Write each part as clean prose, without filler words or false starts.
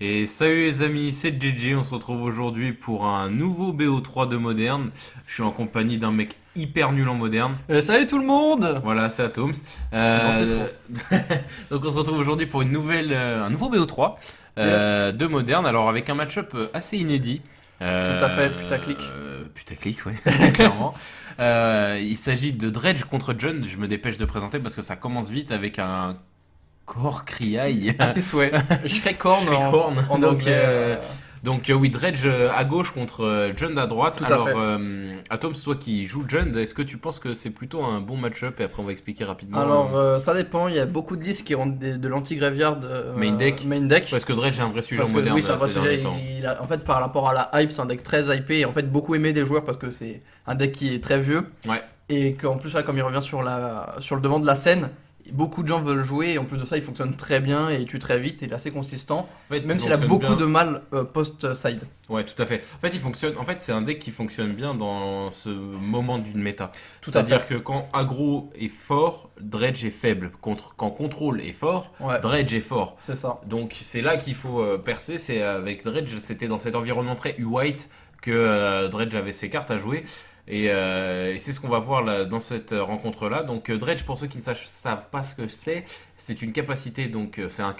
Et salut les amis, c'est JJ, on se retrouve aujourd'hui pour un nouveau BO3 de Moderne. Je suis en compagnie d'un mec hyper nul en Moderne. Salut tout le monde! Voilà, c'est Atoms. Non, c'est Euh, faux. Donc on se retrouve aujourd'hui pour un nouveau BO3 Yes, de Moderne. Alors avec un match-up assez inédit. tout à fait, putaclic. Putaclic, ouais, clairement. Il s'agit de Dredge contre John. Je me dépêche de présenter parce que ça commence vite avec un corps criaille. À tes souhaits. Je serais corne Tricorne. en Donc, anglais. oui, Dredge à gauche contre Jund à droite. Tout à Alors, fait. Atoms, toi qui joues Jund, est-ce que tu penses que c'est plutôt un bon match-up? Et après, on va expliquer rapidement. Alors, ça dépend, il y a beaucoup de listes qui rendent de l'anti-graveyard Main deck. main deck. Parce que Dredge est un vrai sujet Parce en que moderne oui, c'est un vrai ces derniers sujet. temps. En fait, par rapport à la hype, c'est un deck très hypé et en fait beaucoup aimé des joueurs parce que c'est un deck qui est très vieux. Ouais. Et qu'en plus, là, comme il revient sur le devant de la scène, beaucoup de gens veulent jouer et en plus de ça, il fonctionne très bien et il tue très vite, il est assez consistant. En fait, Même il s'il a fonctionne beaucoup bien. de mal post-side. Ouais, tout à fait. En fait, il fonctionne. En fait, c'est un deck qui fonctionne bien dans ce moment d'une méta. Tout à C'est-à-dire fait. que quand aggro est fort, Dredge est faible. Quand contrôle est fort, Ouais, Dredge est fort. c'est ça. Donc c'est là qu'il faut percer. C'est avec Dredge, c'était dans cet environnement très white que Dredge avait ses cartes à jouer. Et c'est ce qu'on va voir là, dans cette rencontre-là. Donc Dredge, pour ceux qui ne savent pas ce que c'est une capacité. Donc c'est Un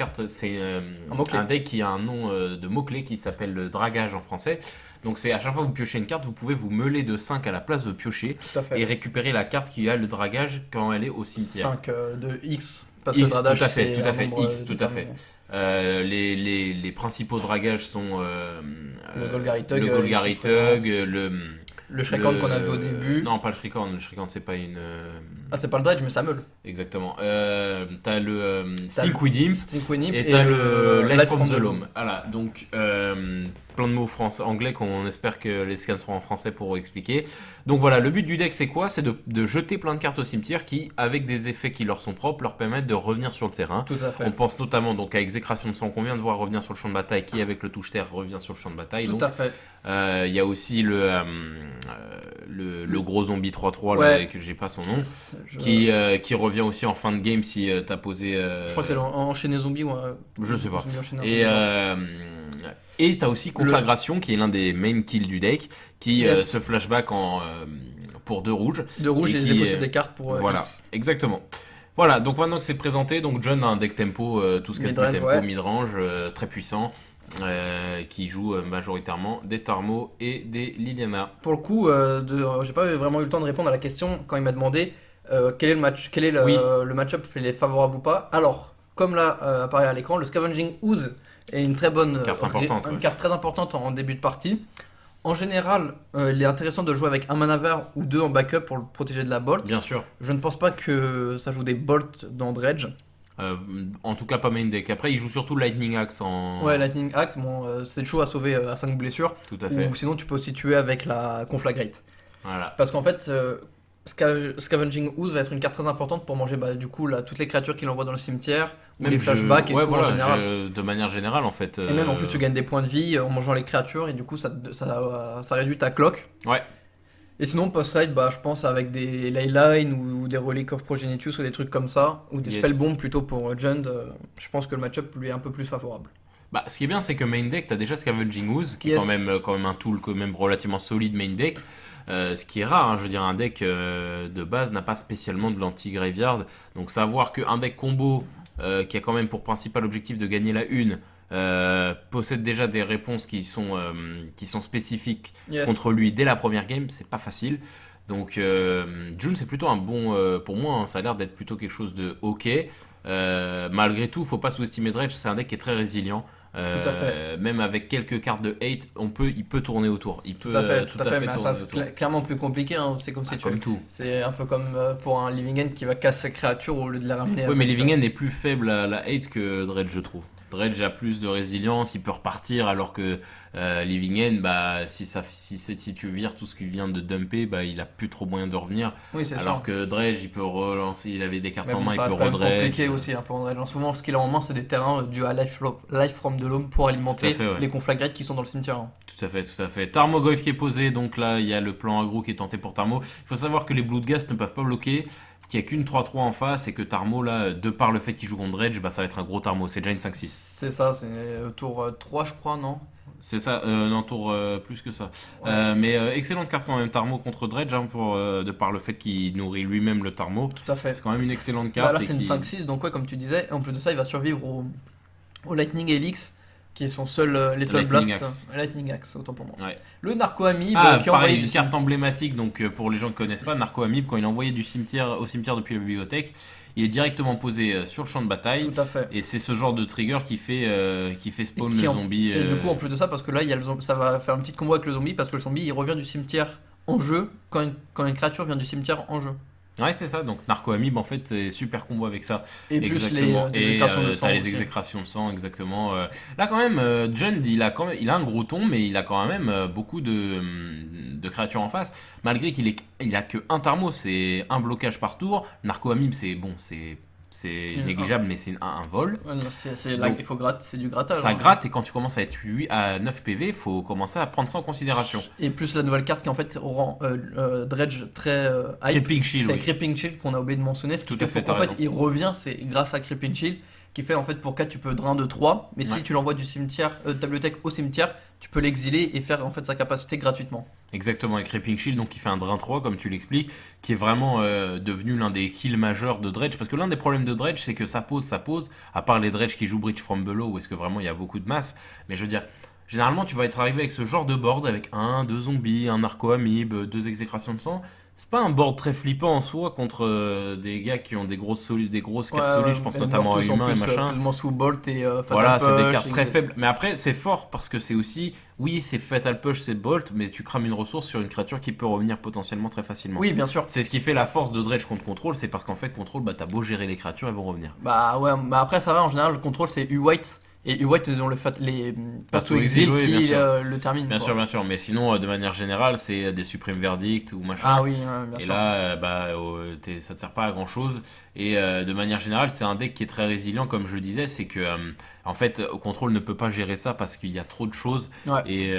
mot-clé. un deck qui a un nom de mot-clé qui s'appelle le dragage en français. Donc c'est à chaque fois que vous piochez une carte, vous pouvez vous meuler de 5 à la place de piocher Tout à et fait. récupérer la carte qui a le dragage quand elle est au cimetière. 5 de X. Parce que X, Dradage, tout à fait, c'est tout à un fait, nombre X, tout à fait. déterminé. Les principaux dragages sont Le Golgari Tug, le Golgari ici, présent. Tug, Le Shrekhorn qu'on a vu au début. Non, pas le Shrikorn. Le Shrikorn, c'est pas une. Ah, c'est pas le Dredge, mais ça meule. Exactement. T'as le T'as le Stink Imp Stinkwinip et et t'as le le Life Life from from the the Loam. Loom. Voilà, donc plein de mots anglais qu'on espère que les scans seront en français pour expliquer. Donc voilà, le but du deck c'est quoi? C'est de jeter plein de cartes au cimetière qui, avec des effets qui leur sont propres, leur permettent de revenir sur le terrain. Tout à On fait. pense notamment donc à Exécration de sang qu'on vient de voir revenir sur le champ de bataille, qui avec le touche-terre revient sur le champ de bataille. Tout Donc à fait. il y a aussi le gros zombie 3-3 là, Ouais. que j'ai pas son nom, Je... qui revient aussi en fin de game si t'as posé. je crois que c'est enchaîné zombie ou Je sais pas. zombie enchaîné, un Et truc comme ça. t'as aussi Conflagration qui est l'un des main kills du deck qui Yes. se flashback pour 2 rouges. De rouge, et et qui, ils dépossèdent des cartes pour voilà, X. exactement. Voilà, donc maintenant que c'est présenté, donc John a un deck tempo, tout ce qui est Midrange, tempo, ouais. midrange, très puissant, qui joue majoritairement des Tarmo et des Liliana. Pour le coup, j'ai pas vraiment eu le temps de répondre à la question quand il m'a demandé quel est le match, quel est Oui. le match-up, il est favorable ou pas. Alors, comme là apparaît à l'écran, le Scavenging Ooze est une très bonne Carte importante, une ouais. carte très importante en début de partie. En général, il est intéressant de jouer avec un mana vert ou deux en backup pour le protéger de la bolt. Bien sûr. Je ne pense pas que ça joue des bolts dans Dredge. Euh, En tout cas pas main deck. Après il joue surtout Lightning Axe en. Ouais, Lightning Axe, bon, c'est chaud à sauver à 5 blessures. Tout à fait. Ou sinon, tu peux aussi tuer avec la Conflagrate. Voilà. Parce qu'en fait, Scavenging Ooze va être une carte très importante pour manger du coup toutes les créatures qu'il envoie dans le cimetière, ou les flashbacks et ouais, tout voilà, en général. de manière générale en fait. Et même en plus, tu gagnes des points de vie en mangeant les créatures et du coup, ça réduit ta clock. Ouais. Et sinon, post-side, je pense avec des Leyline ou des Relic of Progenitus ou des trucs comme ça, ou des Yes. Spellbombs plutôt pour Jund, je pense que le match-up lui est un peu plus favorable. Bah, ce qui est bien, c'est que main deck, t'as déjà Scavenging Ooze, qui est Yes. quand même un tool quand même relativement solide main deck. Ce qui est rare, hein, je veux dire, un deck de base n'a pas spécialement de l'anti-graveyard. Donc savoir qu'un deck combo qui a quand même pour principal objectif de gagner la une possède déjà des réponses qui sont spécifiques Yes. contre lui dès la première game, c'est pas facile. Donc June, c'est plutôt un bon, pour moi, hein, ça a l'air d'être plutôt quelque chose de ok. Malgré tout, faut pas sous-estimer Dredge, c'est un deck qui est très résilient. Tout à fait. Même avec quelques cartes de hate, il peut tourner autour. Il peut Tout à fait, tout tout à fait, mais tourner ça c'est autour. clairement plus compliqué, hein. C'est comme Ah, si tu... comme tout. C'est un peu comme pour un Living End qui va casser sa créature au lieu de la ramener. Oui, mais avec, Living End est plus faible à la hate que Dredge, je trouve. Dredge a plus de résilience, il peut repartir, alors que Living End, si tu vires tout ce qu'il vient de dumper, il a plus trop moyen de revenir. Oui, c'est Alors sûr. que Dredge, il peut relancer, il avait des cartes Mais en bon, main, il ça peut reste quand même redredge. compliqué aussi un peu en Dredge. Souvent, ce qu'il a en main, c'est des terrains dus à Life from the Loam pour alimenter Tout à fait, ouais. les conflagrates qui sont dans le cimetière, hein. Tout à fait, tout à fait. Tarmogoyf qui est posé, donc là il y a le plan aggro qui est tenté pour Tarmo. Il faut savoir que les Bloodghast ne peuvent pas bloquer, qu'il n'y a qu'une 3-3 en face et que Tarmo, là, de par le fait qu'il joue contre Dredge, bah, ça va être un gros Tarmo. C'est déjà une 5-6. C'est ça, c'est au tour 3, je crois, non? C'est ça, non, tour plus que ça. Ouais. Mais excellente carte quand même, Tarmo contre Dredge, hein, de par le fait qu'il nourrit lui-même le Tarmo. Tout à fait. C'est quand même une excellente Bah carte. là, et c'est une qui- 5-6, donc ouais, comme tu disais. Et en plus de ça, il va survivre au Lightning Helix, qui est son seul, les seuls Lightning blasts. Axe. Lightning Axe, autant pour moi. Ouais. Le Narco Amiibo Ah, qui a envoyé pareil, du une carte cimetière. emblématique, donc pour les gens qui connaissent pas, Narco Amib, quand il est envoyé du cimetière au cimetière depuis la bibliothèque, il est directement posé sur le champ de bataille. Tout à fait. Et c'est ce genre de trigger qui fait spawn qui le en- zombie. Et du coup, en plus de ça, parce que là, il y a ça va faire un petit combo avec le zombie, parce que le zombie, il revient du cimetière en jeu quand une créature vient du cimetière en jeu. Ouais, c'est ça. Donc Narco Amib, en fait, c'est super combo avec ça. Et plus les Exactement. Et exécrations de sang t'as les aussi. exécrations de sang, exactement. Là, quand même, Jund, il a un gros ton, mais il a quand même beaucoup de créatures en face. Malgré il a que un Tarmo, c'est un blocage par tour. Narco Amib, c'est bon, c'est Une- négligeable, mais c'est un vol. Ouais, non, là, Donc, il faut gratter, c'est du grattage. Ça hein. gratte, et quand tu commences à être 8 à 9 PV, faut commencer à prendre ça en considération. Et plus la nouvelle carte qui en fait rend Dredge très hype. Creeping Shield, C'est oui. Creeping Shield qu'on a oublié de mentionner. Ce qui Tout à fait, qu'en t'as fait, raison. il revient, c'est grâce à Creeping Shield, qui fait en fait pour 4 tu peux drain de 3, mais Ouais. si tu l'envoies du cimetière, de ta bibliothèque au cimetière, tu peux l'exiler et faire en fait sa capacité gratuitement. Exactement, et Creeping Shield, donc qui fait un drain 3, comme tu l'expliques, qui est vraiment devenu l'un des kills majeurs de Dredge. Parce que l'un des problèmes de Dredge, c'est que ça pose, à part les Dredge qui jouent Bridge from Below, où est-ce que vraiment il y a beaucoup de masse. Mais je veux dire, généralement, tu vas être arrivé avec ce genre de board, avec deux zombies, un narco amibe, 2 exécrations de sang. C'est pas un board très flippant en soi contre des gars qui ont des grosses cartes solides, je pense Elles notamment meurent à tous en Humain et plus, machin. plus ou moins sous Bolt et Fatal Voilà, c'est des Push, cartes très etc. faibles. Mais après, c'est fort parce que c'est aussi, oui, c'est Fatal Push, c'est Bolt, mais tu crames une ressource sur une créature qui peut revenir potentiellement très facilement. Oui, bien sûr. C'est ce qui fait la force de Dredge contre Control, c'est parce qu'en fait, Control, bah, t'as beau gérer les créatures, elles vont revenir. Bah ouais, bah après ça va, en général, le contrôle c'est U-White. Et U-White, ils ont les Pass to Exile oui, bien qui sûr. le termine. Bien quoi. sûr, mais sinon, de manière générale, c'est des Supreme Verdict ou machin. Ah oui, ouais, bien Et sûr. là, ça te sert pas à grand chose. Et de manière générale, c'est un deck qui est très résilient, comme je le disais. C'est que, en fait, au contrôle ne peut pas gérer ça parce qu'il y a trop de choses. Ouais. Et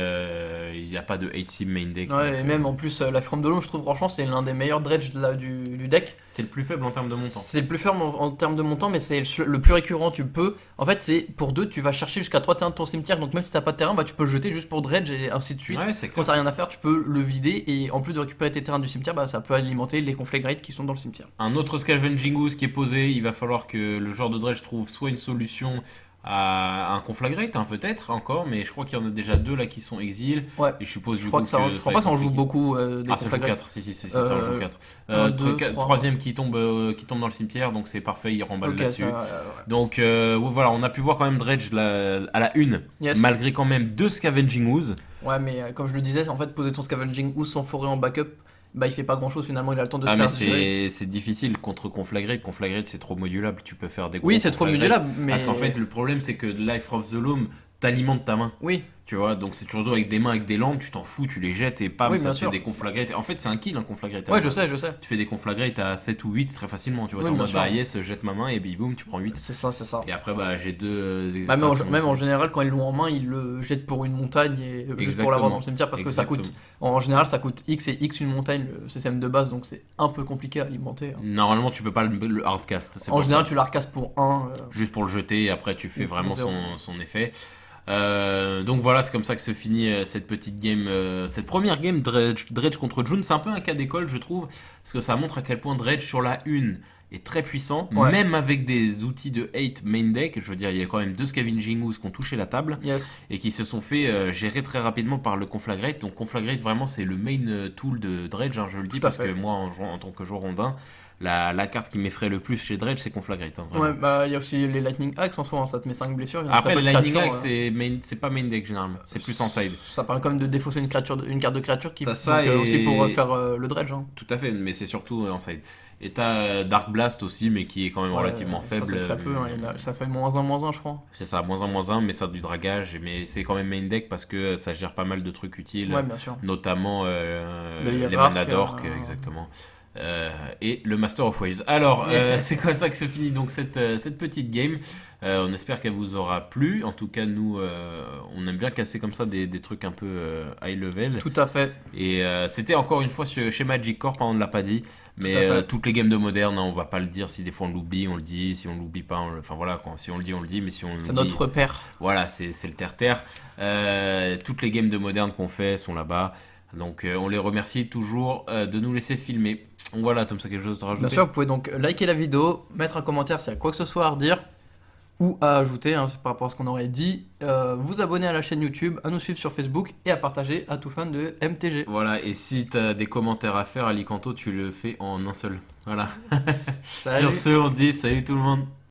il n'y a pas de HC main deck. Ouais, donc, et même en plus, la From de l'eau, je trouve franchement, c'est l'un des meilleurs dredge du deck. c'est le plus faible en termes de montant. C'est le plus faible en termes de montant, mais c'est le plus récurrent. Tu peux. En fait, c'est pour 2, tu vas chercher jusqu'à 3 terrains de ton cimetière. Donc même si t'as pas de terrain, bah, tu peux le jeter juste pour dredge et ainsi de suite. Ouais, c'est Quand clair. t'as rien à faire, tu peux le vider. Et en plus de récupérer tes terrains du cimetière, bah, ça peut alimenter les conflagrates qui sont dans le cimetière. Un autre Scavenging Ooze qui est posé, il va falloir que le joueur de dredge trouve soit une solution à un conflagrate, hein, peut-être encore, mais je crois qu'il y en a déjà 2 là qui sont exil. Ouais. Et je suppose Je du crois coup que ça, je ça crois va pas que ça en être joue compliqué. beaucoup des Ah, ça joue conflagrates. 4, si, ça en joue 4. un, deux, trois. Troisième qui tombe dans le cimetière, donc c'est parfait, il remballe Ok, là-dessus. ça, ouais. Donc ouais, voilà, on a pu voir quand même Dredge à la une, Yes. malgré quand même 2 Scavenging Ooze. Ouais, mais comme je le disais, en fait, poser ton scavenging ou son forêt en backup, bah il fait pas grand chose finalement, il a le temps de se Ah mais faire gérer. c'est difficile contre Conflagrate. Conflagrate c'est trop modulable, tu peux faire des gros Oui, c'est trop Conflagrate. modulable, mais. Parce qu'en fait le problème c'est que Life of the Loam t'alimente ta main. Oui, Tu vois, donc c'est toujours avec des mains avec des lampes, tu t'en fous, tu les jettes et pam, Oui, ça bien te fait sûr. des conflagrates. En fait, c'est un kill, un conflagrate. ouais, je sais. Tu fais des conflagrates à 7 ou 8 très facilement, tu vois. Oui, T'es en bien mode, sûr. bah yes, jette ma main et bim boum, tu prends 8. C'est ça, c'est ça. Et après, bah j'ai 2 Bah, exécutions. même en général, quand ils l'ont en main, ils le jettent pour une montagne et juste pour Exactement. l'avoir dans le cimetière parce que ça coûte. Exactement. En général, ça coûte X et X une montagne, le système de base, donc c'est un peu compliqué à alimenter. hein. Normalement, tu peux pas le hardcast. c'est En pour général, ça. tu la recasses pour 1. Juste pour le jeter et après, tu fais Ou pour vraiment zéro. son effet. Donc voilà, c'est comme ça que se finit cette petite game, cette première game Dredge contre June. C'est un peu un cas d'école, je trouve, parce que ça montre à quel point Dredge sur la une est très puissant, Ouais. même avec des outils de hate main deck. Je veux dire, il y a quand même 2 Scavenging Ooze qui ont touché la table Yes. et qui se sont fait gérer très rapidement par le Conflagrate. Donc Conflagrate, vraiment, c'est le main tool de Dredge, hein, je le dis, Tout à parce fait. que moi, en tant que joueur rondin, la carte qui m'effraie le plus chez Dredge, c'est Conflagrate. Hein, vraiment. Ouais, bah il y a aussi les Lightning Axe en soi, hein, ça te met 5 blessures. il y a Après, très le peu de Lightning créatures, Axe, c'est pas main deck généralement, c'est plus en side. Ça permet quand même de défausser une carte de créature qui T'as ça donc, et- aussi pour faire le dredge. Hein. Tout à fait, mais c'est surtout en side. Et t'as Dark Blast aussi, mais qui est quand même Ouais, relativement ça, faible. c'est très peu, hein, ça fait -1, je crois. C'est ça, -1, mais ça a du dragage, mais c'est quand même main deck parce que ça gère pas mal de trucs utiles, Ouais, bien sûr. notamment Le les hiérarque, mana d'orc, exactement. Et le Master of Waves. Alors, c'est comme ça que se finit donc cette petite game. On espère qu'elle vous aura plu. En tout cas, nous, on aime bien casser comme ça des trucs un peu high level. Tout à fait. Et c'était encore une fois chez Magic Corp, hein, on ne l'a pas dit. Mais Tout à fait. toutes les games de moderne, hein, on va pas le dire. Si des fois on l'oublie, on le dit. Si on l'oublie pas, enfin voilà, si on le dit, on le dit. Mais si on C'est l'oublie, notre repère. voilà, c'est le terre-terre. Toutes les games de moderne qu'on fait sont là-bas. Donc on les remercie toujours de nous laisser filmer. Donc voilà, Tom, c'est quelque chose à rajouter? Bien sûr, vous pouvez donc liker la vidéo, mettre un commentaire s'il y a quoi que ce soit à redire ou à ajouter hein, c'est par rapport à ce qu'on aurait dit, vous abonner à la chaîne YouTube, à nous suivre sur Facebook et à partager à tout fan de MTG. Voilà, et si tu as des commentaires à faire, Alicanto, tu le fais en un seul. Voilà. Salut. Sur ce, on se dit salut tout le monde.